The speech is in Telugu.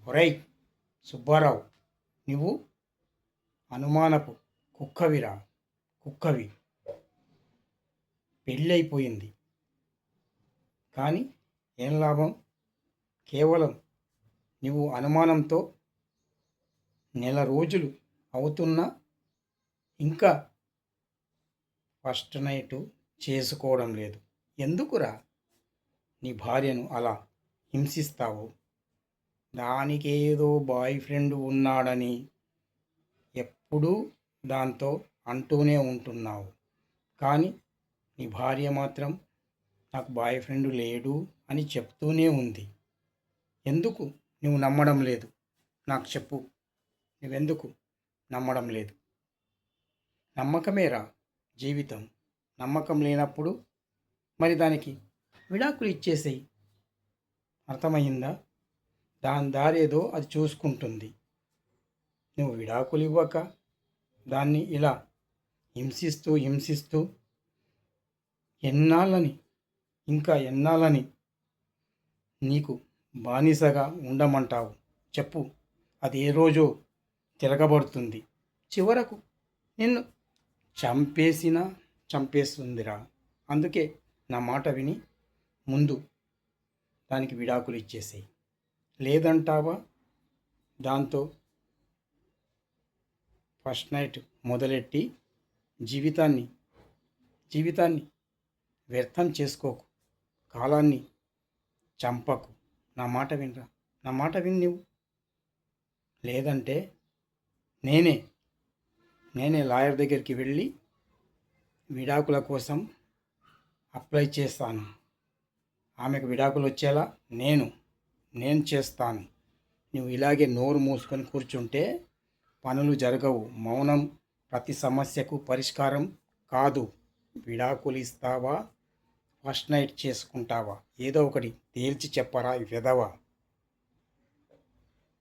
ఒరేయ్ సుబ్బారావు, నువ్వు అనుమానపు కుక్కవిరా, కుక్కవి. పెళ్ళైపోయింది కానీ ఏం లాభం? కేవలం నువ్వు అనుమానంతో నెల రోజులు అవుతున్నా ఇంకా ఫస్ట్ నైట్ చేసుకోవడం లేదు. ఎందుకురా నీ భార్యను అలా హింసిస్తావు? దానికేదో బాయ్ ఫ్రెండ్ ఉన్నాడని ఎప్పుడూ దాంతో అంటూనే ఉంటున్నావు. కానీ నీ భార్య మాత్రం నాకు బాయ్ ఫ్రెండ్ లేడు అని చెప్తూనే ఉంది. ఎందుకు నువ్వు నమ్మడం లేదు? నాకు చెప్పు, నువ్వెందుకు నమ్మడం లేదు? నమ్మకమేరా జీవితం. నమ్మకం లేనప్పుడు మరి దానికి విడాకులు ఇచ్చేసేయి. అర్థమయ్యిందా? దాని దారేదో అది చూసుకుంటుంది. నువ్వు విడాకులు ఇవ్వక దాన్ని ఇలా హింసిస్తూ హింసిస్తూ ఎన్నాళ్ళని, ఇంకా ఎన్నాళ్ళని నీకు బానిసగా ఉండమంటావు? చెప్పు. అది ఏ రోజో తిరగబడుతుంది. చివరకు నిన్ను చంపేస్తుందిరా. అందుకే నా మాట విని ముందు దానికి విడాకులు ఇచ్చేసేయి. లేదంటావా దాంతో ఫస్ట్ నైట్ మొదలెట్టి జీవితాన్ని వ్యర్థం చేసుకోకు, కాలాన్ని చంపకు. నా మాట వినరా, నా మాట విని నువ్వు. లేదంటే నేనే లాయర్ దగ్గరికి వెళ్ళి విడాకుల కోసం అప్లై చేస్తాను. ఆమెకు విడాకులు వచ్చేలా నేను చేస్తాను. నువ్వు ఇలాగే నోరు మూసుకొని కూర్చుంటే పనులు జరగవు. మౌనం ప్రతి సమస్యకు పరిష్కారం కాదు. విడాకులు ఇస్తావా, ఫస్ట్ నైట్ చేసుకుంటావా? ఏదో ఒకటి తేల్చి చెప్పరా ఈ విధవ.